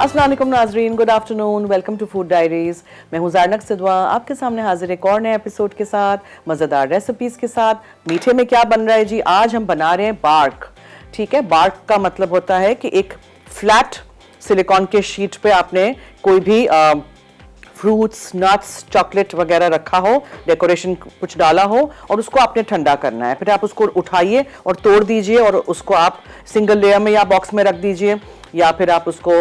अस्सलाम वालेकुम नाजरीन, good afternoon, welcome to food diaries. मैं हूँ ज़ारनक सिद्वा, आपके सामने हाजिर एक और नए एपिसोड के साथ, मज़ेदार रेसिपीज़ के साथ। मीठे में क्या बन रहा है जी? आज हम बना रहे हैं बार्क। ठीक है, बार्क का मतलब होता है कि एक फ्लैट सिलिकॉन के शीट पे आपने कोई भी फ्रूट्स, नट्स, चॉकलेट वगैरह रखा हो, डेकोरेशन कुछ डाला हो और उसको आपने ठंडा करना है। फिर आप उसको उठाइए और तोड़ दीजिए और उसको आप सिंगल लेयर में या बॉक्स में रख दीजिए, या फिर आप उसको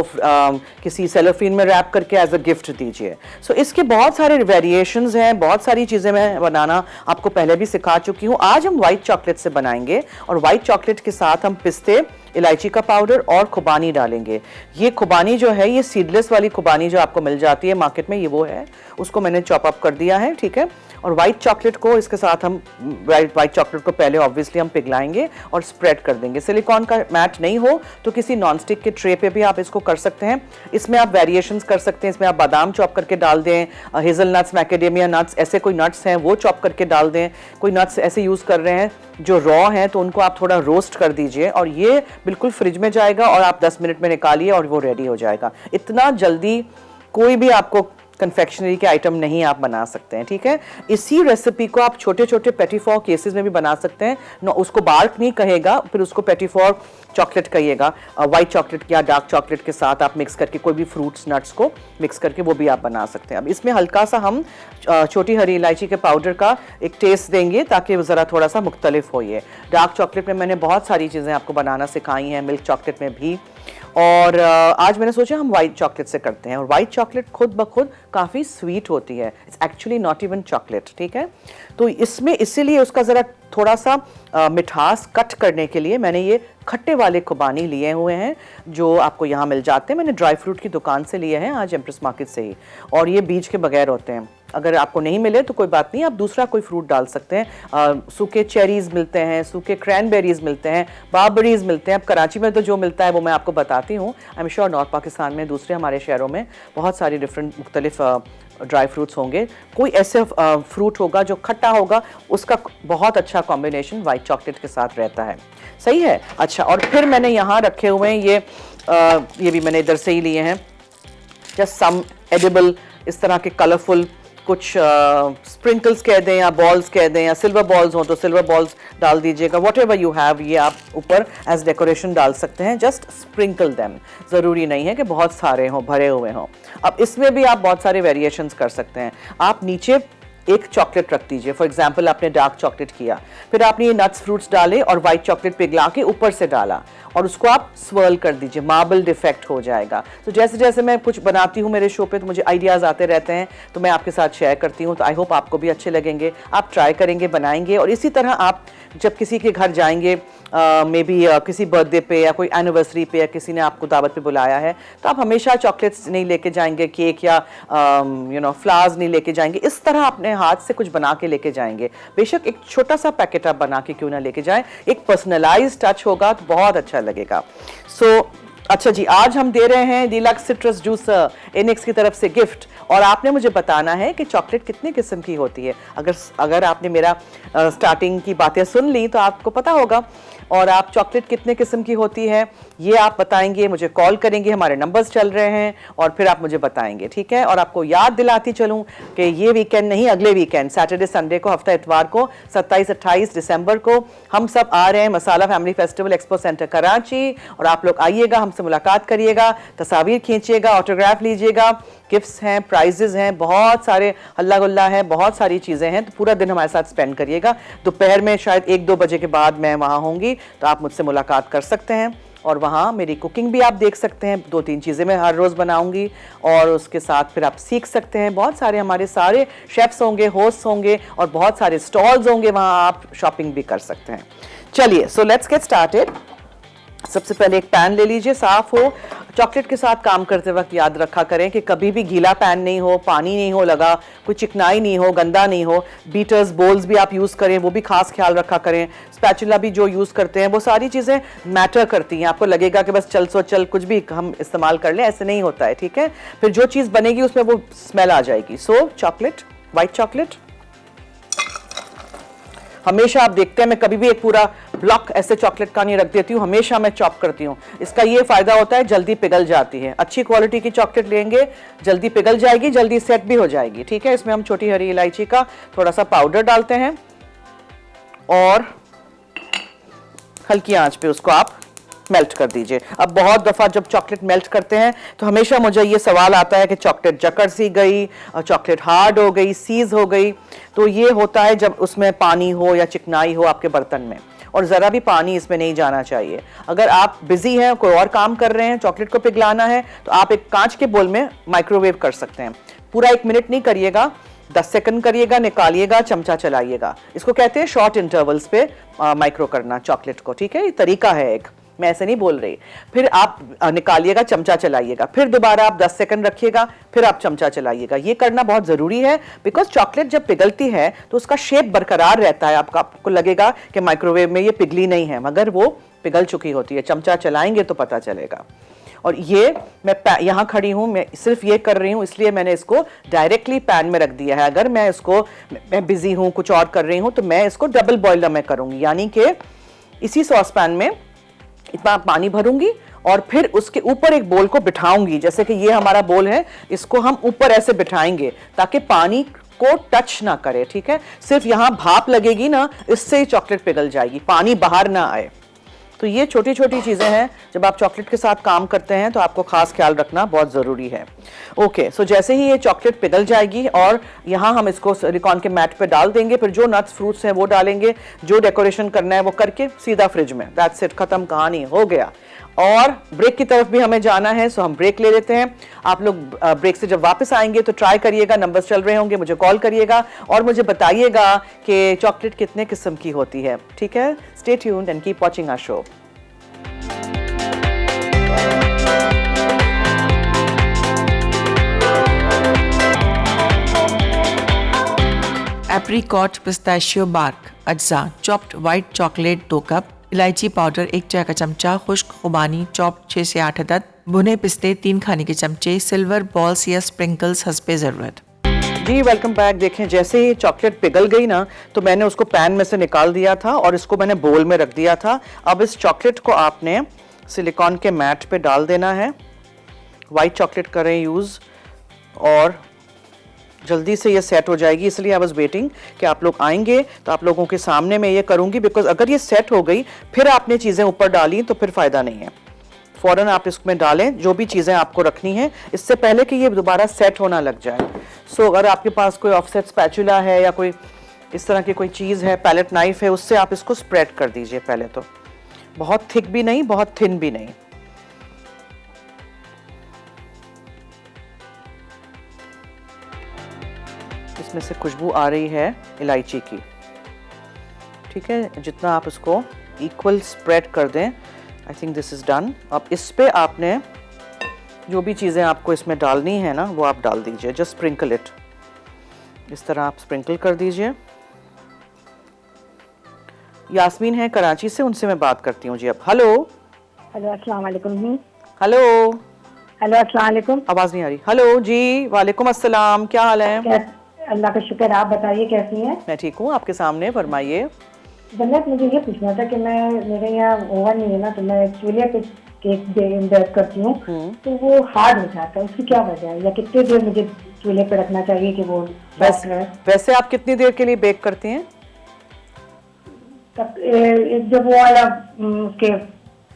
किसी सेलोफिन में रैप करके एज अ गिफ्ट दीजिए। सो इसके बहुत सारे वेरिएशंस हैं, बहुत सारी चीज़ें मैं बनाना आपको पहले भी सिखा चुकी हूँ। आज हम वाइट चॉकलेट से बनाएंगे और वाइट चॉकलेट के साथ हम पिस्ते, इलायची का पाउडर और खुबानी डालेंगे। ये खुबानी जो है, ये सीडलेस वाली खुबानी जो आपको मिल जाती है मार्केट में, ये वो है, उसको मैंने चॉप अप कर दिया है। ठीक है, और वाइट चॉकलेट को इसके साथ हम वाइट चॉकलेट को पहले ऑब्वियसली हम पिघलाएंगे और स्प्रेड कर देंगे। सिलिकॉन का मैट नहीं हो तो किसी नॉनस्टिक के ट्रे पे भी आप इसको कर सकते हैं। इसमें आप वेरिएशंस कर सकते हैं, इसमें आप बादाम चॉप करके डाल दें, हेजल नट्स, मैकेडेमिया नट्स, ऐसे कोई नट्स हैं वो चॉप करके डाल दें। कोई नट्स ऐसे यूज़ कर रहे हैं जो रॉ हैं तो उनको आप थोड़ा रोस्ट कर दीजिए और ये बिल्कुल फ्रिज में जाएगा और आप 10 मिनट में निकालिए और वो रेडी हो जाएगा। इतना जल्दी कोई भी आपको कन्फेक्शनरी के आइटम नहीं आप बना सकते हैं। ठीक है, इसी रेसिपी को आप छोटे छोटे पेटीफोर केसेस में भी बना सकते हैं। उसको बार्क नहीं कहेगा, फिर उसको पेटीफोर चॉकलेट कहिएगा। वाइट चॉकलेट या डार्क चॉकलेट के साथ आप मिक्स करके कोई भी फ्रूट्स, नट्स को मिक्स करके वो भी आप बना सकते हैं। अब इसमें हल्का सा हम छोटी हरी इलायची के पाउडर का एक टेस्ट देंगे ताकि वो ज़रा थोड़ा सा मुख्तलिफ हो। ये डार्क चॉकलेट में मैंने बहुत सारी चीज़ें आपको बनाना सिखाई हैं, मिल्क चॉकलेट में भी, और आज मैंने सोचा हम वाइट चॉकलेट से करते हैं। और वाइट चॉकलेट खुद ब खुद काफ़ी स्वीट होती है, it's actually not even chocolate. ठीक है, तो इसमें इसीलिए उसका ज़रा थोड़ा सा मिठास कट करने के लिए मैंने ये खट्टे वाले खुबानी लिए हुए हैं जो आपको यहाँ मिल जाते हैं। मैंने ड्राई फ्रूट की दुकान से लिए हैं आज, एम्प्रेस मार्केट से ही, और ये बीज के बगैर होते हैं। अगर आपको नहीं मिले तो कोई बात नहीं, आप दूसरा कोई फ्रूट डाल सकते हैं। सूखे चेरीज़ मिलते हैं, सूखे क्रैनबेरीज़ मिलते हैं, बारबेरीज़ मिलते हैं। अब कराची में तो जो मिलता है वो मैं आपको बताती हूँ। I am sure north Pakistan में, दूसरे हमारे शहरों में बहुत सारी डिफरेंट मुख्तलिफ ड्राई फ्रूट्स होंगे। कोई ऐसे फ्रूट होगा जो खट्टा होगा, उसका बहुत अच्छा कॉम्बिनेशन वाइट चॉकलेट के साथ रहता है। सही है। अच्छा, और फिर मैंने यहाँ रखे हुए हैं ये भी मैंने इधर से ही लिए हैं, जस्ट सम एडिबल इस तरह के कलरफुल कुछ स्प्रिंकल्स कह दें या बॉल्स कह दें, या सिल्वर बॉल्स हो तो सिल्वर बॉल्स डाल दीजिएगा। वॉट एवर यू हैव, ये आप ऊपर एज डेकोरेशन डाल सकते हैं। जस्ट स्प्रिंकल देम, ज़रूरी नहीं है कि बहुत सारे हों, भरे हुए हों। अब इसमें भी आप बहुत सारे वेरिएशंस कर सकते हैं। आप नीचे एक चॉकलेट रख दीजिए, फॉर एग्जाम्पल आपने डार्क चॉकलेट किया, फिर आपने ये नट्स फ्रूट्स डाले और वाइट चॉकलेट पिघला के ऊपर से डाला और उसको आप स्वर्ल कर दीजिए, मार्बल डिफेक्ट हो जाएगा। तो जैसे जैसे मैं कुछ बनाती हूँ मेरे शो पे तो मुझे आइडियाज़ आते रहते हैं, तो मैं आपके साथ शेयर करती हूँ। तो आई होप आपको भी अच्छे लगेंगे, आप ट्राई करेंगे, बनाएंगे। और इसी तरह आप जब किसी के घर जाएंगे, मे बी किसी बर्थडे पे या कोई एनिवर्सरी पे, या किसी ने आपको दावत पे बुलाया है, तो आप हमेशा चॉकलेट्स नहीं लेके जाएंगे, केक या फ्लावर्स नहीं लेके जाएंगे। इस तरह अपने हाथ से कुछ बना के लेके जाएंगे। बेशक एक छोटा सा पैकेट आप बना के क्यों ना लेके जाएं, एक पर्सनलाइज टच होगा तो बहुत अच्छा लगेगा। अच्छा जी, आज हम दे रहे हैं डीलक्स सिट्रस जूसर एनिक्स की तरफ से गिफ्ट, और आपने मुझे बताना है कि चॉकलेट कितने किस्म की होती है। अगर आपने मेरा स्टार्टिंग की बातें सुन ली तो आपको पता होगा। और आप चॉकलेट कितने किस्म की होती है ये आप बताएंगे, मुझे कॉल करेंगे, हमारे नंबर्स चल रहे हैं, और फिर आप मुझे बताएंगे। ठीक है, और आपको याद दिलाती चलूं कि ये वीकेंड नहीं, अगले वीकेंड सैटरडे संडे को, हफ्ता इतवार को 27-28 दिसंबर को हम सब आ रहे हैं Masala family festival expo centre Karachi. और आप लोग आइएगा, हमसे मुलाकात करिएगा, तस्वीर खींचिएगा, ऑटोग्राफ लीजिएगा, गिफ्ट्स हैं, प्राइजेस हैं, बहुत सारे हल्ला गुल्ला है, बहुत सारी चीज़ें हैं। तो पूरा दिन हमारे साथ स्पेंड करिएगा। दोपहर में शायद 1-2 बजे के बाद मैं वहाँ होंगी, तो आप मुझसे मुलाकात कर सकते हैं। और वहाँ मेरी कुकिंग भी आप देख सकते हैं, 2-3 चीज़ें मैं हर रोज़ बनाऊंगी, और उसके साथ फिर आप सीख सकते हैं। बहुत सारे हमारे सारे शेफ्स होंगे, होस्ट होंगे, और बहुत सारे स्टॉल्स होंगे, वहाँ आप शॉपिंग भी कर सकते हैं। चलिए, सो लेट्स गेट स्टार्टेड। सबसे पहले एक पैन ले लीजिए, साफ़ हो। चॉकलेट के साथ काम करते वक्त याद रखा करें कि कभी भी गीला पैन नहीं हो, पानी नहीं हो लगा, कोई चिकनाई नहीं हो, गंदा नहीं हो। बीटर्स, बोल्स भी आप यूज़ करें, वो भी खास ख्याल रखा करें। स्पैचुला भी जो यूज़ करते हैं, वो सारी चीज़ें मैटर करती हैं। आपको लगेगा कि बस चल सो चल कुछ भी हम इस्तेमाल कर लें, ऐसे नहीं होता है। ठीक है, फिर जो चीज़ बनेगी उसमें वो स्मेल आ जाएगी। सो चॉकलेट, वाइट चॉकलेट हमेशा आप देखते हैं, मैं कभी भी एक पूरा ब्लॉक ऐसे चॉकलेट का नहीं रख देती हूँ, हमेशा मैं चॉप करती हूँ। इसका ये फायदा होता है जल्दी पिघल जाती है। अच्छी क्वालिटी की चॉकलेट लेंगे, जल्दी पिघल जाएगी, जल्दी सेट भी हो जाएगी। ठीक है, इसमें हम छोटी हरी इलायची का थोड़ा सा पाउडर डालते हैं और हल्की आंच पे उसको आप मेल्ट कर दीजिए। अब बहुत दफ़ा जब चॉकलेट मेल्ट करते हैं तो हमेशा मुझे ये सवाल आता है कि चॉकलेट जकड़ सी गई, चॉकलेट हार्ड हो गई, सीज हो गई। तो ये होता है जब उसमें पानी हो या चिकनाई हो आपके बर्तन में, और ज़रा भी पानी इसमें नहीं जाना चाहिए। अगर आप बिजी हैं, कोई और काम कर रहे हैं, चॉकलेट को पिघलाना है, तो आप एक कांच के बोल में माइक्रोवेव कर सकते हैं। पूरा 1 मिनट नहीं करिएगा, 10 सेकंड करिएगा, निकालिएगा, चमचा चलाइएगा। इसको कहते हैं शॉर्ट इंटरवल्स पे माइक्रो करना चॉकलेट को। ठीक है, ये तरीका है एक, मैं ऐसे नहीं बोल रही। फिर आप निकालिएगा, चमचा चलाइएगा, फिर दोबारा आप 10 सेकंड रखिएगा, फिर आप चमचा चलाइएगा। ये करना बहुत ज़रूरी है, बिकॉज चॉकलेट जब पिघलती है तो उसका शेप बरकरार रहता है। आपको लगेगा कि माइक्रोवेव में ये पिघली नहीं है, मगर वो पिघल चुकी होती है। चमचा चलाएंगे तो पता चलेगा। और ये मैं यहाँ खड़ी हूँ, मैं सिर्फ ये कर रही हूँ, इसलिए मैंने इसको डायरेक्टली पैन में रख दिया है। अगर मैं इसको, मैं बिजी हूँ, कुछ और कर रही हूँ, तो मैं इसको डबल बॉइलर में करूँगी, यानी कि इसी सॉस पैन में इतना पानी भरूंगी और फिर उसके ऊपर एक बोल को बिठाऊंगी। जैसे कि ये हमारा बोल है, इसको हम ऊपर ऐसे बिठाएंगे ताकि पानी को टच ना करे। ठीक है, सिर्फ यहाँ भाप लगेगी ना, इससे ही चॉकलेट पिघल जाएगी, पानी बाहर ना आए। तो ये छोटी छोटी चीज़ें हैं, जब आप चॉकलेट के साथ काम करते हैं तो आपको खास ख्याल रखना बहुत ज़रूरी है। ओके, सो जैसे ही ये चॉकलेट पिघल जाएगी और यहाँ हम इसको सिलिकॉन के मैट पे डाल देंगे, फिर जो नट्स फ्रूट्स हैं वो डालेंगे, जो डेकोरेशन करना है वो करके सीधा फ्रिज में, दैट्स इट, खत्म, कहानी हो गया। और ब्रेक की तरफ भी हमें जाना है, सो हम ब्रेक ले लेते हैं। आप लोग ब्रेक से जब वापस आएंगे तो ट्राई करिएगा, नंबर्स चल रहे होंगे, मुझे कॉल करिएगा और मुझे बताइएगा कि चॉकलेट कितने किस्म की होती है। ठीक है, stay tuned and keep watching our show. Apricot pistachio bark अज्जा, चॉप्ड वाइट चॉकलेट 2 कप, इलायची पाउडर 1 चाय का चमचा, खुश्क खुबानी चॉप्ड 6 से 8 अदद, भुने पिस्ते 3 खाने के चमचे, सिल्वर बॉल्स या स्प्रिंकल्स हस्बे ज़रूरत। जी वेलकम बैक। देखें, जैसे ही चॉकलेट पिघल गई ना, तो मैंने उसको पैन में से निकाल दिया था और इसको मैंने बोल में रख दिया था। अब इस चॉकलेट को आपने सिलिकॉन के मैट पे डाल देना है। वाइट चॉकलेट करें यूज़ और जल्दी से ये सेट हो जाएगी, इसलिए आई वाज वेटिंग कि आप लोग आएंगे तो आप लोगों के सामने मैं ये करूँगी, बिकॉज अगर ये सेट हो गई फिर आपने चीज़ें ऊपर डाली तो फिर फ़ायदा नहीं है। फ़ौरन आप इसमें डालें जो भी चीज़ें आपको रखनी है, इससे पहले कि ये दोबारा सेट होना लग जाए। सो अगर आपके पास कोई ऑफसेट स्पैचुला है या कोई इस तरह की कोई चीज़ है, पैलेट नाइफ है, उससे आप इसको स्प्रेड कर दीजिए पहले तो। बहुत थिक भी नहीं, बहुत थिन भी नहीं। इसमें से खुशबू आ रही है इलायची की। ठीक है, जितना आप इसको इक्वल स्प्रेड कर दें, I think this is done. अब इस पे आपने जो भी चीज़ें आपको इसमें डालनी है ना, वो आप डाल दीजिए। जस्ट स्प्रिंकल इट, इस तरह आप स्प्रिंकल कर दीजिए। यास्मीन है कराची से, उनसे मैं बात करती हूँ जी। अब हेलो हेलो अस्सलाम वालेकुम। हेलो हेलो अस्सलाम वालेकुम। आवाज़ नहीं आ रही। हेलो जी, वालेकुम अस्सलाम, क्या हाल है? अल्लाह का शुक्र, आप बताइए कैसी हैं? मैं ठीक हूँ, आपके सामने, फरमाइए। जन्नत, मुझे ये पूछना था कि मेरे यहाँ ओवन नहीं है ना, तो मैं चूल्हे पे केक बेक करती हूँ तो वो हार्ड हो जाता है, उसकी क्या वजह है, या कितनी देर मुझे चूल्हे पे रखना चाहिए कि वो वैसे आप कितनी देर के लिए बेक करती हैं? जब वो वाला उसके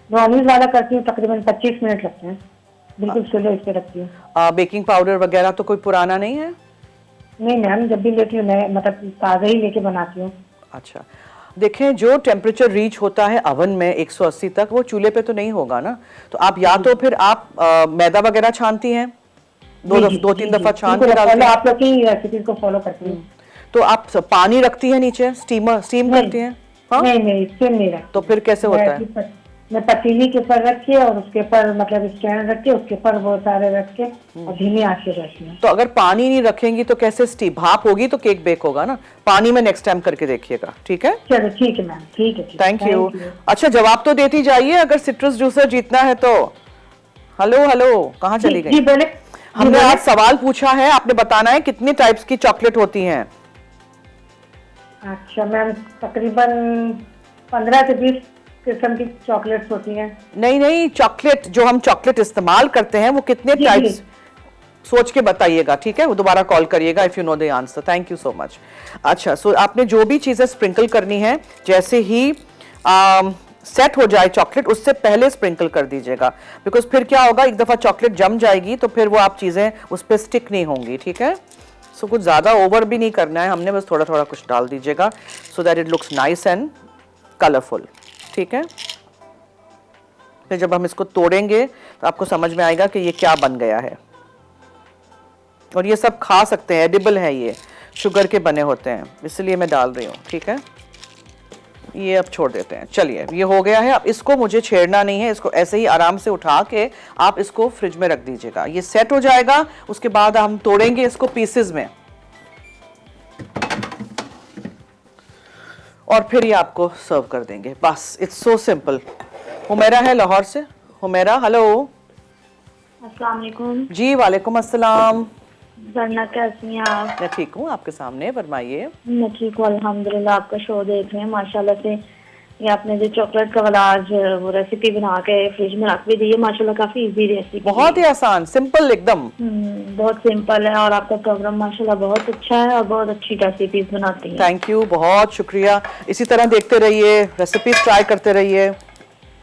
ब्राउनीज वाला करती हूँ तकरीबन 25 मिनट लगते हैं, बिल्कुल चूल्हे पे रखती हूँ। बेकिंग पाउडर वगैरह तो कोई पुराना नहीं है? नहीं मैम, जब भी लेती हूँ मैं मतलब ताज़ा ही लेके बनाती हूँ। अच्छा, देखें, जो टेम्परेचर रीच होता है अवन में 180 तक, वो चूल्हे पे तो नहीं होगा ना। तो आप या तो फिर आप मैदा वगैरह छानती हैं, 2-3 दफा छान के डालती हैं। आप लोग की रेसिपी को फॉलो करती हूँ। तो आप पानी रखती हैं नीचे, स्टीम करती हैं? हाँ? नहीं स्टीम नहीं रखती। तो फिर कैसे होता है? मैं पतीली के ऊपर रख के और उसके ऊपर मतलब स्टैंड रख के उसके ऊपर वो सारे रख के और धीमी आंच पे रखती हूँ। तो अगर पानी नहीं रखेंगी तो कैसे स्टीम, भाप होगी तो केक बेक होगा ना। पानी में नेक्स्ट टाइम करके देखिएगा, ठीक है? चलो ठीक है मैम, ठीक है। Thank you. अच्छा, जवाब तो देती जाइए अगर सिट्रस जूसर जीतना है तो। हेलो, कहाँ चली गई? जी बोले। हमने आज सवाल पूछा है, आपने बताना है कितने टाइप्स की चॉकलेट होती हैं। अच्छा मैम, तकरीबन 15 से 20 किस्म की चॉकलेट्स होती हैं। नहीं नहीं, चॉकलेट जो हम चॉकलेट इस्तेमाल करते हैं वो कितने जी, टाइप्स, जी। सोच के बताइएगा, ठीक है? वो दोबारा कॉल करिएगा if you know the answer. Thank you so much. अच्छा, सो आपने जो भी चीजें स्प्रिंकल करनी है, जैसे ही सेट हो जाए चॉकलेट, उससे पहले स्प्रिंकल कर दीजिएगा, बिकॉज फिर क्या होगा, एक दफा चॉकलेट जम जाएगी तो फिर वो आप चीजें उस पर स्टिक नहीं होंगी, ठीक है? सो कुछ ज्यादा ओवर भी नहीं करना है हमने, बस थोड़ा थोड़ा कुछ डाल दीजिएगा so that it looks nice and colourful, ठीक है? फिर जब हम इसको तोड़ेंगे तो आपको समझ में आएगा कि ये क्या बन गया है। और ये सब खा सकते हैं, एडिबल है, ये शुगर के बने होते हैं, इसलिए मैं डाल रही हूँ, ठीक है? ये अब छोड़ देते हैं। चलिए, ये हो गया है। अब इसको मुझे छेड़ना नहीं है, इसको ऐसे ही आराम से उठा के आप इसको फ्रिज में रख दीजिएगा। ये सेट हो जाएगा, उसके बाद हम तोड़ेंगे इसको पीसेस में और फिर ये आपको सर्व कर देंगे। बस, इट्स सो सिंपल। हुमैरा है लाहौर से। हुमैरा, हेलो। अस्सलाम वालेकुम। जी वालेकुम अस्सलाम। वरना कैसी हैं आप? मैं ठीक हूँ, आपके सामने, फरमाइए। मैं ठीक हूँ अल्हम्दुलिल्लाह। आपका शो देख रहे हैं माशाल्लाह से। ये आपने जो चॉकलेट का वाला आज वो रेसिपी बना के फ्रिज में रख भी दी है, माशाल्लाह काफी इजी रेसिपी। बहुत ही आसान, सिंपल एकदम। बहुत सिंपल है और आपका प्रोग्राम माशाल्लाह बहुत अच्छा है और बहुत अच्छी रेसिपीज बनाती हैं। थैंक यू, बहुत शुक्रिया। इसी तरह देखते रहिए, रेसिपीज ट्राई करते रहिए।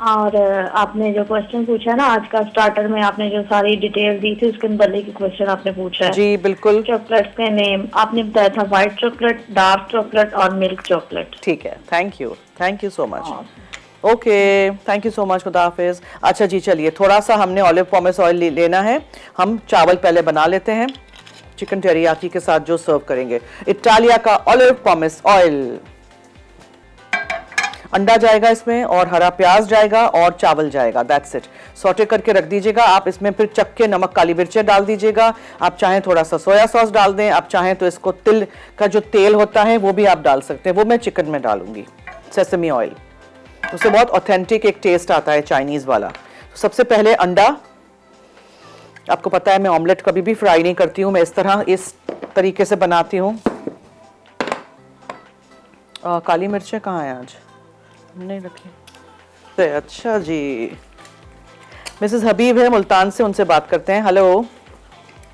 और आपने जो क्वेश्चन पूछा ना आज का स्टार्टर में, आपने जो सारी डिटेल दी थी उसके बदले की क्वेश्चन आपने पूछा है। जी बिल्कुल। चॉकलेट्स के नेम आपने बताया था, व्हाइट चॉकलेट, डार्क चॉकलेट और मिल्क चॉकलेट। ठीक है, thank you so much. Okay, thank you so much, खुदा हाफिज। अच्छा जी, चलिए, थोड़ा सा हमने ऑलिव पॉमेस ऑयल लेना है। हम चावल पहले बना लेते हैं चिकन टेरियाकी के साथ जो सर्व करेंगे। इटालिया का ऑलिव पॉमेस ऑयल। अंडा जाएगा इसमें और हरा प्याज जाएगा और चावल जाएगा, दैट्स इट। सॉटे करके रख दीजिएगा। आप इसमें फिर चक्के नमक काली मिर्चें डाल दीजिएगा। आप चाहें थोड़ा सा सोया सॉस डाल दें, आप चाहें तो इसको तिल का जो तेल होता है वो भी आप डाल सकते हैं, वो मैं चिकन में डालूंगी, सेसमी ऑयल, उससे बहुत ऑथेंटिक एक टेस्ट आता है चाइनीज वाला। तो सबसे पहले अंडा, आपको पता है मैं ऑमलेट कभी भी फ्राई नहीं करती हूँ, मैं इस तरीके से बनाती हूँ। काली मिर्चें कहाँ हैं आज? नहीं रखी। तो अच्छा जी, मिसेस हबीब है मुल्तान से, उनसे बात करते हैं। हेलो।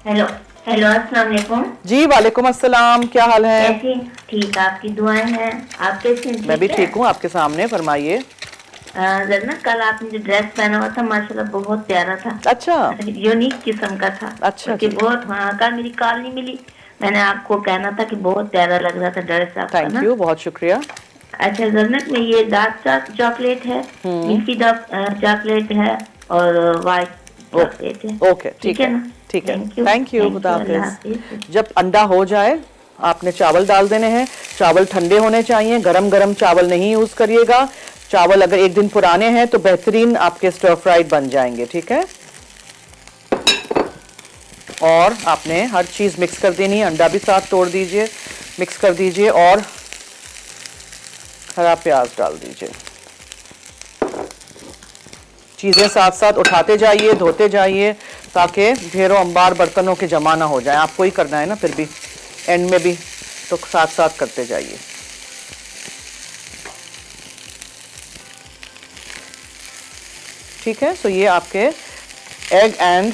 हेलो हेलो, अस्सलाम वालेकुम। जी वालेकुम अस्सलाम, क्या हाल है? कैसी? ठीक, आपकी दुआएं हैं। आप कैसे हैं? मैं भी ठीक हूँ, आपके सामने, फरमाइए। जरना, कल आपने जो ड्रेस पहना हुआ था माशाल्लाह बहुत प्यारा था। अच्छा, यूनिक किस्म का था। अच्छा कि जी। बहुत, हाँ, कल मेरी कॉल नहीं मिली, मैंने आपको कहना था कि बहुत प्यारा लग रहा था ड्रेस आपका थैंक ना। यू, बहुत शुक्रिया। अच्छा जरनत में ये डार्क चॉकलेट है, मिल्की डार्क चॉकलेट है और व्हाइट चॉकलेट है। ओके, ठीक है, ना? ठीक है, Thank you. Thank you, Thank खुदा you, अल्लाह हाफिज। हाफिज। जब अंडा हो जाए आपने चावल डाल देने हैं। चावल ठंडे होने चाहिए, गरम गरम चावल नहीं यूज करिएगा। चावल अगर एक दिन पुराने हैं तो बेहतरीन आपके स्टर फ्राइड बन जाएंगे, ठीक है? और आपने हर चीज मिक्स कर देनी है, अंडा भी साथ तोड़ दीजिए, मिक्स कर दीजिए और हरा प्याज डाल दीजिए। चीजें साथ साथ उठाते जाइए, धोते जाइए, ताकि ढेरों अंबार बर्तनों के जमा ना हो जाए। आपको ही करना है ना, फिर भी एंड में भी, तो साथ साथ करते जाइए। ठीक है, सो ये आपके एग एंड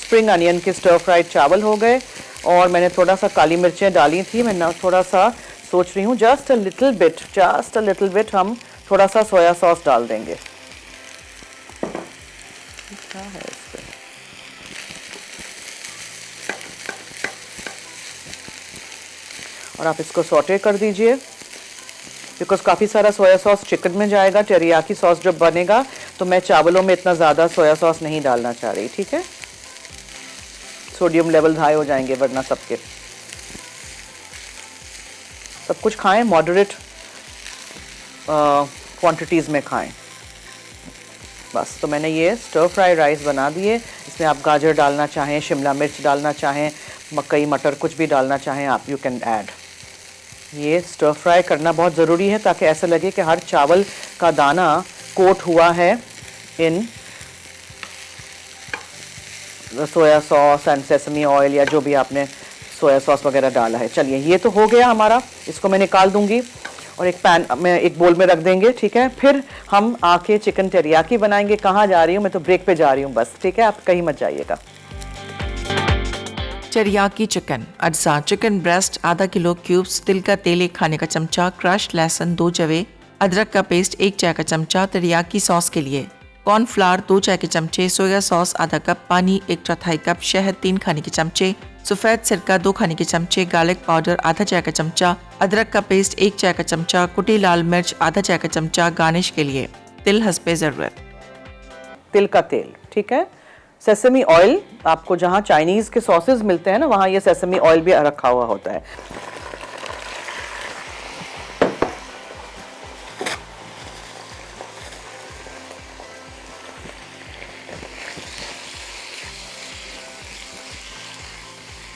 स्प्रिंग अनियन के स्टर फ्राइड चावल हो गए। और मैंने थोड़ा सा काली मिर्चें डाली थी, मैं थोड़ा सा सोच रही हूँ जस्ट अ लिटिल बिट हम थोड़ा सा सोया सॉस डाल देंगे। क्या है इसमें? और आप इसको सॉटे कर दीजिए, बिकॉज काफ़ी सारा सोया सॉस चिकन में जाएगा। टेरियाकी सॉस जब बनेगा तो मैं चावलों में इतना ज़्यादा सोया सॉस नहीं डालना चाह रही, ठीक है? सोडियम लेवल हाई हो जाएंगे वरना सबके। सब कुछ खाएं, मॉडरेट क्वांटिटीज़ में खाएं। बस, तो मैंने ये स्टर फ्राई राइस बना दिए। इसमें आप गाजर डालना चाहें, शिमला मिर्च डालना चाहें, मकई मटर कुछ भी डालना चाहें आप, यू कैन ऐड। ये स्टर फ्राई करना बहुत ज़रूरी है ताकि ऐसा लगे कि हर चावल का दाना कोट हुआ है in soya sauce and sesame oil या जो भी आपने सोया सॉस वगैरह डाला है। चलिए, ये तो हो गया हमारा, इसको मैं निकाल दूंगी। और एक पैन में, एक बोल में रख देंगे, ठीक है। फिर हम आके चिकन टेरियाकी बनाएंगे। कहाँ जा रही हूँ मैं, तो ब्रेक पे जा रही हूँ बस, ठीक है, आप कहीं मत जाइएगा। टेरियाकी चिकन अज्जा, चिकन ब्रेस्ट आधा किलो क्यूब्स, तिल का तेल 1 खाने का चमचा, क्रश्ड लहसुन 2 जवे, अदरक का पेस्ट 1 चाय का चमचा। टेरियाकी सॉस के लिए कॉर्नफ्लावर 2 चाय के चमचे, सोया सॉस आधा कप, पानी 1/4 कप, शहद 3 खाने के चमचे, सफ़ेद सिरका 2 खाने के चमचे, गार्लिक पाउडर आधा चाय का चमचा, अदरक का पेस्ट 1 चाय का चमचा, कुटी लाल मिर्च आधा चाय का चमचा। गार्निश के लिए तिल हस्बे ज़रूरत। तिल का तेल, ठीक है। सेसमी ऑयल, आपको जहाँ चाइनीज़ के सॉसेज मिलते हैं ना, वहाँ ये सेसमी ऑयल भी रखा हुआ होता है।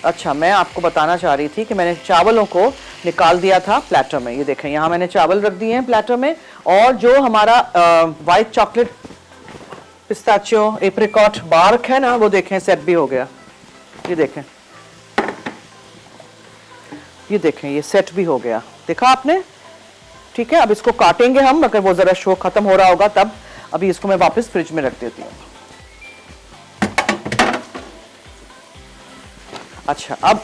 अच्छा, मैं आपको बताना चाह रही थी कि मैंने चावलों को निकाल दिया था प्लेटर में। ये देखें, यहाँ मैंने चावल रख दिए हैं प्लेटर में, और जो हमारा white chocolate pistachio apricot bark है ना, वो देखें सेट भी हो गया। ये देखें, ये देखें, ये सेट भी हो गया, देखा आपने, ठीक है। अब इसको काटेंगे हम, अगर वो ज़रा शो ख़त्म हो रहा होगा तब। अभी इसको मैं वापस फ्रिज में रख देती हूँ। अच्छा, अब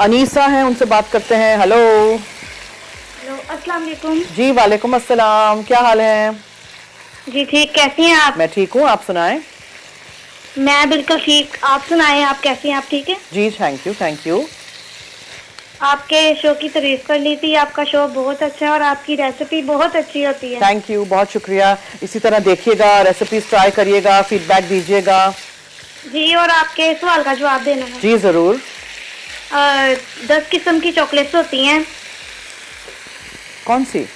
अनीसा हैं, उनसे बात करते हैं। हेलो। हेलो, अस्सलाम वालेकुम। जी वालेकुम अस्सलाम, क्या हाल है? जी ठीक, कैसी हैं आप? मैं ठीक हूँ, आप सुनाएं। मैं बिल्कुल ठीक, आप सुनाएं, आप कैसी हैं? आप ठीक है? जी थैंक यू, थैंक यू। आपके शो की तारीफ कर ली थी, आपका शो बहुत अच्छा है और आपकी रेसिपी बहुत अच्छी होती है। थैंक यू, बहुत शुक्रिया। इसी तरह देखिएगा, रेसिपीज ट्राई करिएगा, फीडबैक दीजिएगा। जी, और आपके सवाल का जवाब देना है। जी ज़रूर। 10 किस्म की चॉकलेट्स होती हैं। कौन सी?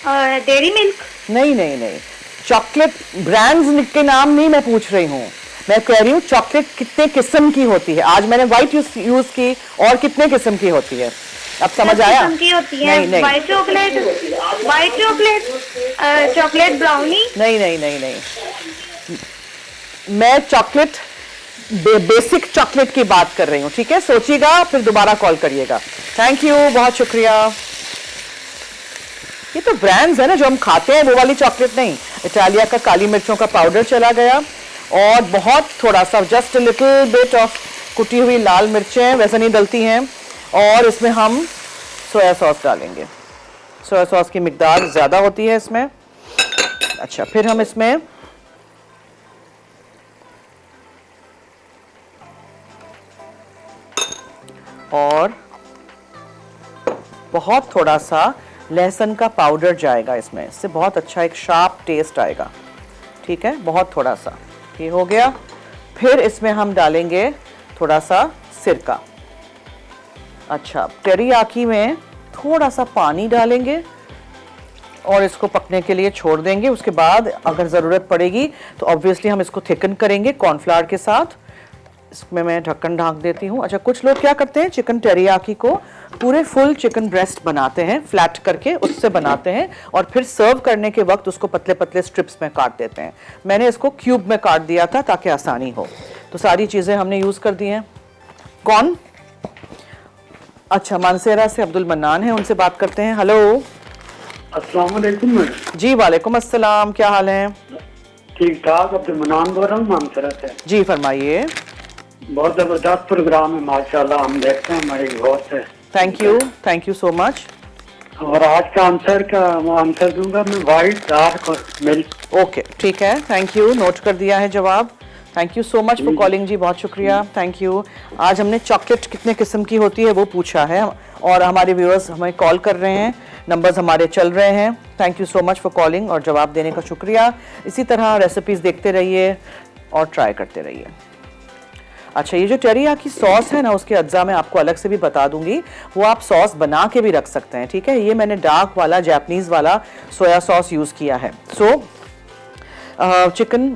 Dairy milk. नहीं नहीं नहीं, चॉकलेट ब्रांड्स के नाम नहीं मैं पूछ रही हूँ, मैं कह रही हूँ चॉकलेट कितने किस्म की होती है। आज मैंने व्हाइट यूज की, और कितने किस्म की होती है, अब समझ आया? किस्म की होती है। नहीं नहीं व्हाइट चॉकलेट, चॉकलेट ब्राउनी। नहीं नहीं नहीं नहीं, मैं चॉकलेट बेसिक चॉकलेट की बात कर रही हूँ, ठीक है। सोचिएगा, फिर दोबारा कॉल करिएगा। थैंक यू, बहुत शुक्रिया। ये तो ब्रांड्स है ना जो हम खाते हैं, वो वाली चॉकलेट नहीं। इटालिया का काली मिर्चों का पाउडर चला गया, और बहुत थोड़ा सा, जस्ट लिटिल बिट ऑफ कुटी हुई लाल मिर्चें, वैसे नहीं डलती हैं। और इसमें हम सोया सॉस डालेंगे। सोया सॉस की मिकदार ज़्यादा होती है इसमें। अच्छा, फिर हम इसमें और बहुत थोड़ा सा लहसुन का पाउडर जाएगा इसमें, इससे बहुत अच्छा एक शार्प टेस्ट आएगा, ठीक है। बहुत थोड़ा सा, ये हो गया। फिर इसमें हम डालेंगे थोड़ा सा सिरका। अच्छा, टेरियाकी में थोड़ा सा पानी डालेंगे और इसको पकने के लिए छोड़ देंगे। उसके बाद अगर ज़रूरत पड़ेगी तो ऑब्वियसली हम इसको थिकन करेंगे कॉर्नफ्लावर के साथ। इसमें मैं ढक्कन ढाँक देती हूँ। अच्छा, कुछ लोग क्या करते हैं, चिकन टेरियाकी को पूरे फुल चिकन ब्रेस्ट बनाते हैं, फ्लैट करके उससे बनाते हैं, और फिर सर्व करने के वक्त उसको पतले पतले स्ट्रिप्स में काट देते हैं। मैंने इसको क्यूब में काट दिया था ताकि आसानी हो। तो सारी चीज़ें हमने यूज़ कर दी हैं। कौन? अच्छा, मानसेरा से अब्दुल मन्नान है, उनसे बात करते हैं। हेलो। अस्सलाम वालेकुम। जी वालेकुम अस्सलाम, क्या हाल है? ठीक ठाक, अब्दुल मन्नान बोल रहा हूँ मानसरा से। जी फरमाइए। बहुत जबरदस्त प्रोग्राम है माशाल्लाह, हम देखते हैं, हमारी बहुत है। Thank you so much. और आज का आंसर दूंगा मैं, वाइट डार्क और मिल्क। ओके, ठीक है, थैंक यू, नोट कर दिया है जवाब। Thank you so much for calling जी, बहुत शुक्रिया, थैंक यू। आज हमने चॉकलेट कितने किस्म की होती है वो पूछा है, और हमारे व्यूअर्स हमें कॉल कर रहे हैं, नंबर्स हमारे चल रहे हैं। Thank you so much for calling और जवाब देने का शुक्रिया। इसी तरह रेसिपीज़ देखते रहिए और ट्राई करते रहिए। अच्छा, ये जो टेरियाकी सॉस है ना, उसके अज्जा मैं आपको अलग से भी बता दूंगी, वो आप सॉस बना के भी रख सकते हैं, ठीक है। ये मैंने डार्क वाला जापानीज़ वाला सोया सॉस यूज़ किया है। चिकन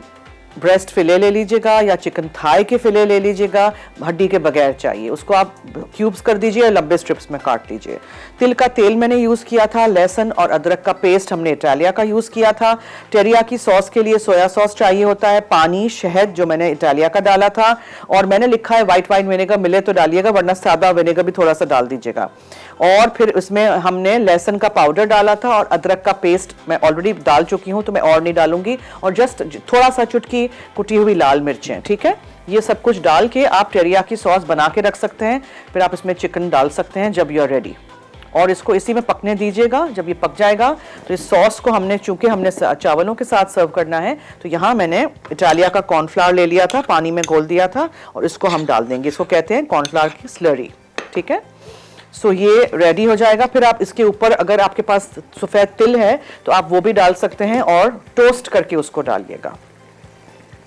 ब्रेस्ट फिले ले लीजिएगा या चिकन थाई के फिले ले लीजिएगा, हड्डी के बगैर चाहिए, उसको आप क्यूब्स कर दीजिए, लंबे स्ट्रिप्स में काट लीजिए। तिल का तेल मैंने यूज़ किया था, लहसुन और अदरक का पेस्ट हमने इटालिया का यूज़ किया था। टेरियाकी सॉस के लिए सोया सॉस चाहिए होता है, पानी, शहद जो मैंने इटालिया का डाला था, और मैंने लिखा है वाइट वाइन विनेगर मिले तो डालिएगा, वरना सादा विनेगर भी थोड़ा सा डाल दीजिएगा। और फिर इसमें हमने लहसुन का पाउडर डाला था और अदरक का पेस्ट मैं ऑलरेडी डाल चुकी हूँ, तो मैं और नहीं डालूंगी। और जस्ट थोड़ा सा चुटकी कुटी हुई लाल मिर्चें, ठीक है। ये सब कुछ डाल के आप टेरियाकी सॉस बना के रख सकते हैं। फिर आप इसमें चिकन डाल सकते हैं जब यू आर रेडी, और इसको इसी में पकने दीजिएगा। जब ये पक जाएगा तो इस सॉस को चूंकि हमने चावलों के साथ सर्व करना है, तो यहाँ मैंने इटालिया का कॉर्नफ्लावर ले लिया था, पानी में घोल दिया था, और इसको हम डाल देंगे। इसको कहते हैं कॉर्नफ्लावर की स्लरी, ठीक है। सो ये रेडी हो जाएगा। फिर आप इसके ऊपर अगर आपके पास सफ़ेद तिल है तो आप वो भी डाल सकते हैं और टोस्ट करके उसको डालिएगा।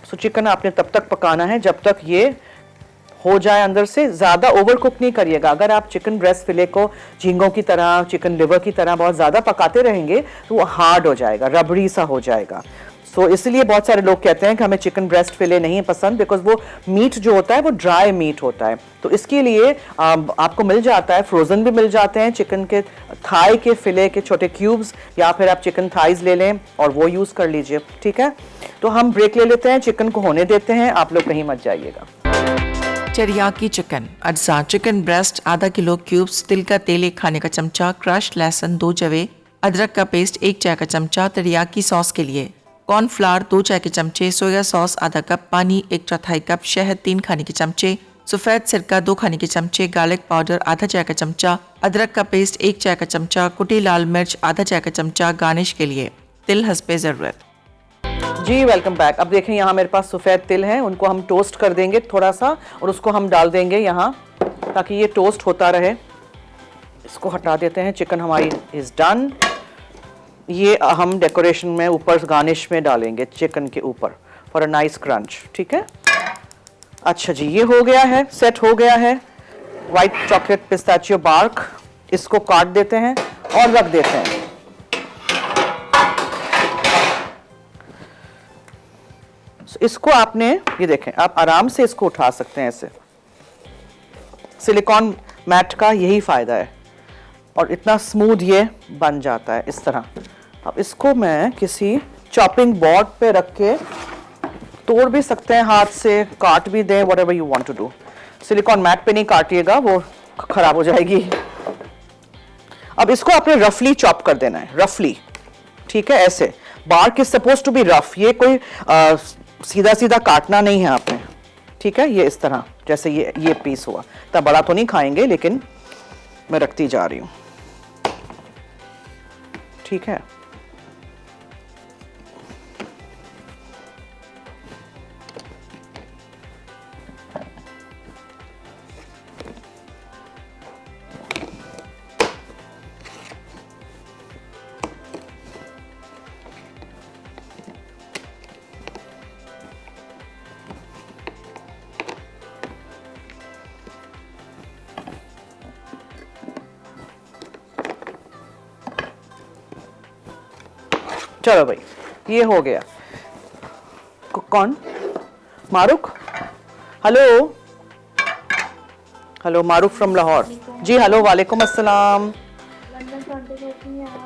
सो चिकन आपने तब तक पकाना है जब तक ये हो जाए अंदर से, ज़्यादा ओवर कुक नहीं करिएगा। अगर आप चिकन ब्रेस्ट फिले को झींगों की तरह, चिकन लिवर की तरह बहुत ज़्यादा पकाते रहेंगे तो वो हार्ड हो जाएगा, रबड़ी सा हो जाएगा। सो इसलिए बहुत सारे लोग कहते हैं कि हमें चिकन ब्रेस्ट फिले नहीं पसंद, बिकॉज वो मीट जो होता है वो ड्राई मीट होता है। तो इसके लिए आपको मिल जाता है, फ्रोज़न भी मिल जाते हैं चिकन के थाई के फिले के छोटे क्यूब्स, या फिर आप चिकन थाइज ले लें और वो यूज़ कर लीजिए, ठीक है। तो हम ब्रेक ले लेते हैं, चिकन को होने देते हैं, आप लोग कहीं मत जाइएगा। टेरियाकी चिकन अज्जा चिकन ब्रेस्ट आधा किलो क्यूब्स, तिल का तेल 1 खाने का चमचा, क्रश लहसुन 2 जवे, अदरक का पेस्ट 1 चाय का चमचा। टेरियाकी सॉस के लिए कॉर्नफ्लावर 2 चाय के चमचे, सोया सॉस आधा कप, पानी 1/4 कप, शहद 3 खाने के चमचे, सफ़ेद सिरका 2 खाने के चमचे, गार्लिक पाउडर आधा चाय का चमचा, अदरक का पेस्ट 1 चाय का चमचा, कुटी लाल मिर्च आधा चाय का चमचा। गार्निश के लिए तिल हस्बे ज़रूरत। जी वेलकम बैक। अब देखें यहाँ मेरे पास सफ़ेद तिल है, उनको हम टोस्ट कर देंगे थोड़ा सा, और उसको हम डाल देंगे यहाँ ताकि ये टोस्ट होता रहे। इसको हटा देते हैं। चिकन हमारी इज़ डन। ये हम डेकोरेशन में ऊपर गार्निश में डालेंगे चिकन के ऊपर फॉर अ नाइस क्रंच, ठीक है। अच्छा जी, ये हो गया है, सेट हो गया है वाइट चॉकलेट पिस्ताचियो बार्क। इसको काट देते हैं और रख देते हैं। इसको आपने ये देखें, आप आराम से इसको उठा सकते हैं ऐसे। सिलिकॉन मैट का यही फ़ायदा है, और इतना स्मूथ ये बन जाता है इस तरह। अब इसको मैं किसी चॉपिंग बोर्ड पे रख के तोड़ भी सकते हैं, हाथ से काट भी दें, whatever you want to do. Silicone mat पे नहीं काटिएगा, वो खराब हो जाएगी। अब इसको आपने रफली चॉप कर देना है, रफली, ठीक है। ऐसे bark is suppose to be rough, ये कोई सीधा सीधा काटना नहीं है आपने, ठीक है। ये इस तरह जैसे ये पीस हुआ, इतना बड़ा तो नहीं खाएंगे, लेकिन मैं रखती जा रही हूँ, ठीक है। चलो भाई, ये हो गया। कौन? Marook? Hello hello, Marook from Lahore. जी हेलो, वालेकुम अस्सलाम।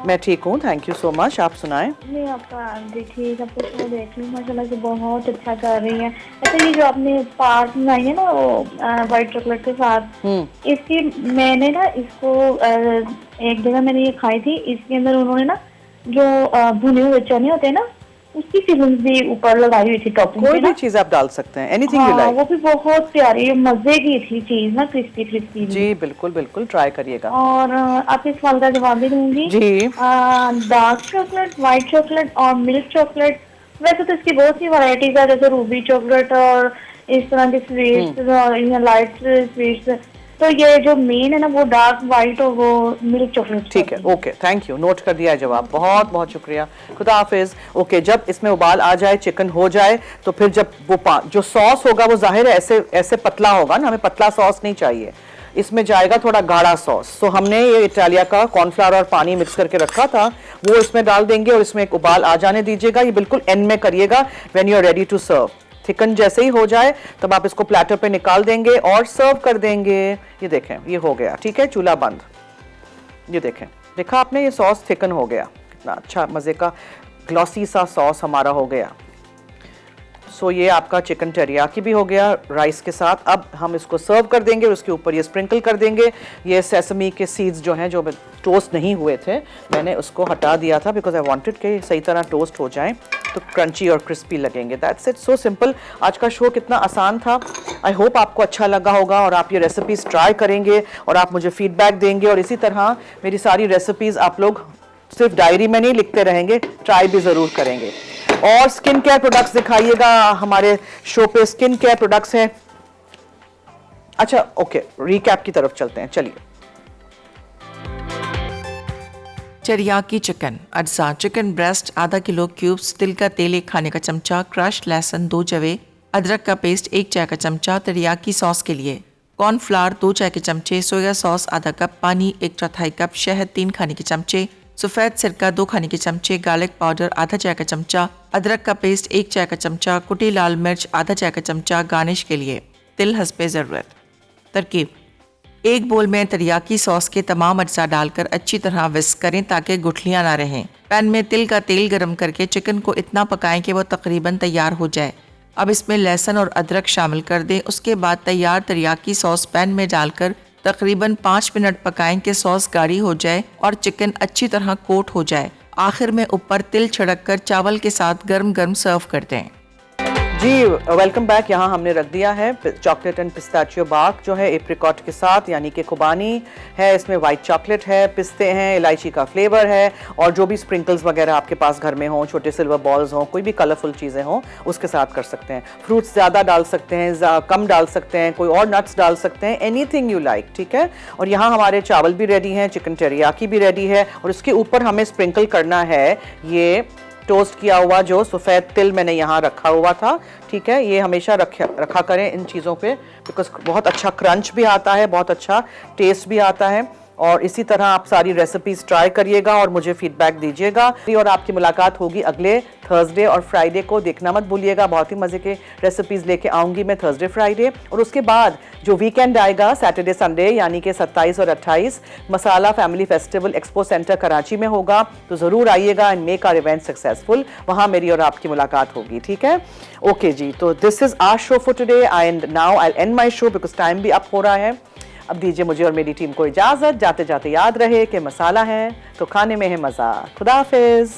मैं ठीक हूँ, थैंक यू सो मच। आप सुनाएं। मैं आपका देखिए सब कुछ मैं देख रही हूँ, माशाल्लाह से बहुत अच्छा कर रही हैं। अच्छा, ये जो आपने पार्क बनाई है ना वो वाइट चॉकलेट के साथ, इसकी मैंने ना इसको एक जगह मैंने ये खाई थी। इसके अंदर उन्होंने ना जो भुने हुए चने होते हैं ना, उसकी फिल्म भी ऊपर लगाई हुई थी टॉपिंग। कोई भी चीज आप डाल सकते हैं, एनीथिंग यू लाइक। वो भी बहुत प्यारी मजे की थी चीज ना, क्रिस्पी क्रिस्पी। जी बिल्कुल बिल्कुल, ट्राई करिएगा। और आप इस सवाल का जवाब भी दूंगी जी। डार्क चॉकलेट, व्हाइट चॉकलेट और मिल्क चॉकलेट, वैसे तो इसकी बहुत सी वैरायटीज है, जैसे रूबी चॉकलेट और इस तरह के स्वीट्स और लाइट स्वीट्स। तो ये जो मेन है ना वो डार्क व्हाइट और वो मिल्क चॉकलेट। ठीक है, ओके, थैंक यू, नोट कर दिया है जवाब। बहुत बहुत शुक्रिया, खुदा हाफिज। ओके, जब इसमें उबाल आ जाए, चिकन हो जाए, तो फिर जब वो जो सॉस होगा वो जाहिर है ऐसे ऐसे पतला होगा ना, हमें पतला सॉस नहीं चाहिए, इसमें जाएगा थोड़ा गाढ़ा सॉस। तो हमने ये इटालिया का कॉर्नफ्लावर और पानी मिक्स करके रखा था, वो इसमें डाल देंगे और इसमें एक उबाल आ जाने दीजिएगा। ये बिल्कुल एंड में करिएगा, when you are ready to serve. Thicken जैसे ही हो जाए तब आप इसको प्लेटर पे निकाल देंगे और सर्व कर देंगे। ये देखें, ये हो गया, ठीक है, चूल्हा बंद। ये देखें, देखा आपने, ये सॉस थिकन हो गया, कितना अच्छा मज़े का ग्लॉसी सा सॉस हमारा हो गया। सो ये आपका चिकन टेरियाकी भी हो गया राइस के साथ। अब हम इसको सर्व कर देंगे और उसके ऊपर ये स्प्रिंकल कर देंगे ये सेसमी के सीड्स जो हैं, जो टोस्ट नहीं हुए थे, मैंने उसको हटा दिया था बिकॉज आई वांटेड कि सही तरह टोस्ट हो जाएं तो क्रंची और क्रिस्पी लगेंगे। That's it, so simple. आज का शो कितना आसान था। आई होप आपको अच्छा लगा होगा और आप ये रेसिपीज़ ट्राई करेंगे और आप मुझे फीडबैक देंगे। और इसी तरह मेरी सारी रेसिपीज़ आप लोग सिर्फ डायरी में नहीं लिखते रहेंगे, ट्राई भी ज़रूर करेंगे। और स्किन केयर प्रोडक्ट्स दिखाइएगा, हमारे शो पे स्किन केयर प्रोडक्ट्स हैं। अच्छा ओके, रिकैप की तरफ चलते हैं, चलिए। टेरियाकी चिकन अज्जा चिकन ब्रेस्ट आधा किलो क्यूब्स, तिल का तेल 1 खाने का चमचा, क्रश लहसुन 2 जवे, अदरक का पेस्ट 1 चाय का चमचा। टेरियाकी सॉस के लिए कॉर्नफ्लावर 2 चाय के चमचे, सोया सॉस आधा कप, पानी 1/4 कप, शहद 3 खाने के चमचे, सफ़ेद सिरका 2 खाने के चमचे, गार्लिक पाउडर आधा चाय का चमचा, अदरक का पेस्ट 1 चाय का चमचा, कुटी लाल मिर्च आधा चाय का चमचा। गार्निश के लिए तिल हस्बे ज़रूरत। तरकीब: एक बोल में टेरियाकी सॉस के तमाम अज्जा डालकर अच्छी तरह विस्क करें ताकि गुठलियां ना रहें। पैन में तिल का तेल गरम करके चिकन को इतना पकाएं कि वो तकरीबन तैयार हो जाए। अब इसमें लहसुन और अदरक शामिल कर दें। उसके बाद तैयार टेरियाकी सॉस पैन में डालकर तकरीबन 5 मिनट पकाएं कि सॉस गाढ़ी हो जाए और चिकन अच्छी तरह कोट हो जाए। आखिर में ऊपर तिल छिड़क कर चावल के साथ गर्म गर्म सर्व कर दें। जी वेलकम बैक। यहाँ हमने रख दिया है चॉकलेट एंड पिस्ताचियो बार्क जो है एप्रिकॉट के साथ, यानी कि खुबानी है, इसमें वाइट चॉकलेट है, पिस्ते हैं, इलायची का फ्लेवर है और जो भी स्प्रिंकल्स वगैरह आपके पास घर में हों, छोटे सिल्वर बॉल्स हों, कोई भी कलरफुल चीज़ें हों, उसके साथ कर सकते हैं। फ्रूट्स ज़्यादा डाल सकते हैं, कम डाल सकते हैं, कोई और नट्स डाल सकते हैं, एनीथिंग यू लाइक, ठीक है। और यहाँ हमारे चावल भी रेडी हैं, चिकन टेरियाकी भी रेडी है और इसके ऊपर हमें स्प्रिंकल करना है ये टोस्ट किया हुआ जो सफ़ेद तिल मैंने यहाँ रखा हुआ था, ठीक है। ये हमेशा रखा करें इन चीज़ों पे बिकॉज बहुत अच्छा क्रंच भी आता है, बहुत अच्छा टेस्ट भी आता है। और इसी तरह आप सारी रेसिपीज़ ट्राई करिएगा और मुझे फीडबैक दीजिएगा। और आपकी मुलाकात होगी अगले थर्सडे और फ्राइडे को, देखना मत भूलिएगा। बहुत ही मज़े के रेसिपीज़ लेके आऊँगी मैं थर्सडे फ्राइडे। और उसके बाद जो वीकेंड आएगा सैटरडे संडे, यानी कि 27 और 28, Masala family festival expo centre Karachi में होगा, तो ज़रूर आइएगा and make our event successful. वहाँ मेरी और आपकी मुलाकात होगी, ठीक है। ओके जी, तो this is our show for today and now I and my show because time भी अप हो रहा है। अब दीजिए मुझे और मेरी टीम को इजाज़त। जाते जाते याद रहे कि मसाला है तो खाने में है मज़ा। खुदा हाफिज़।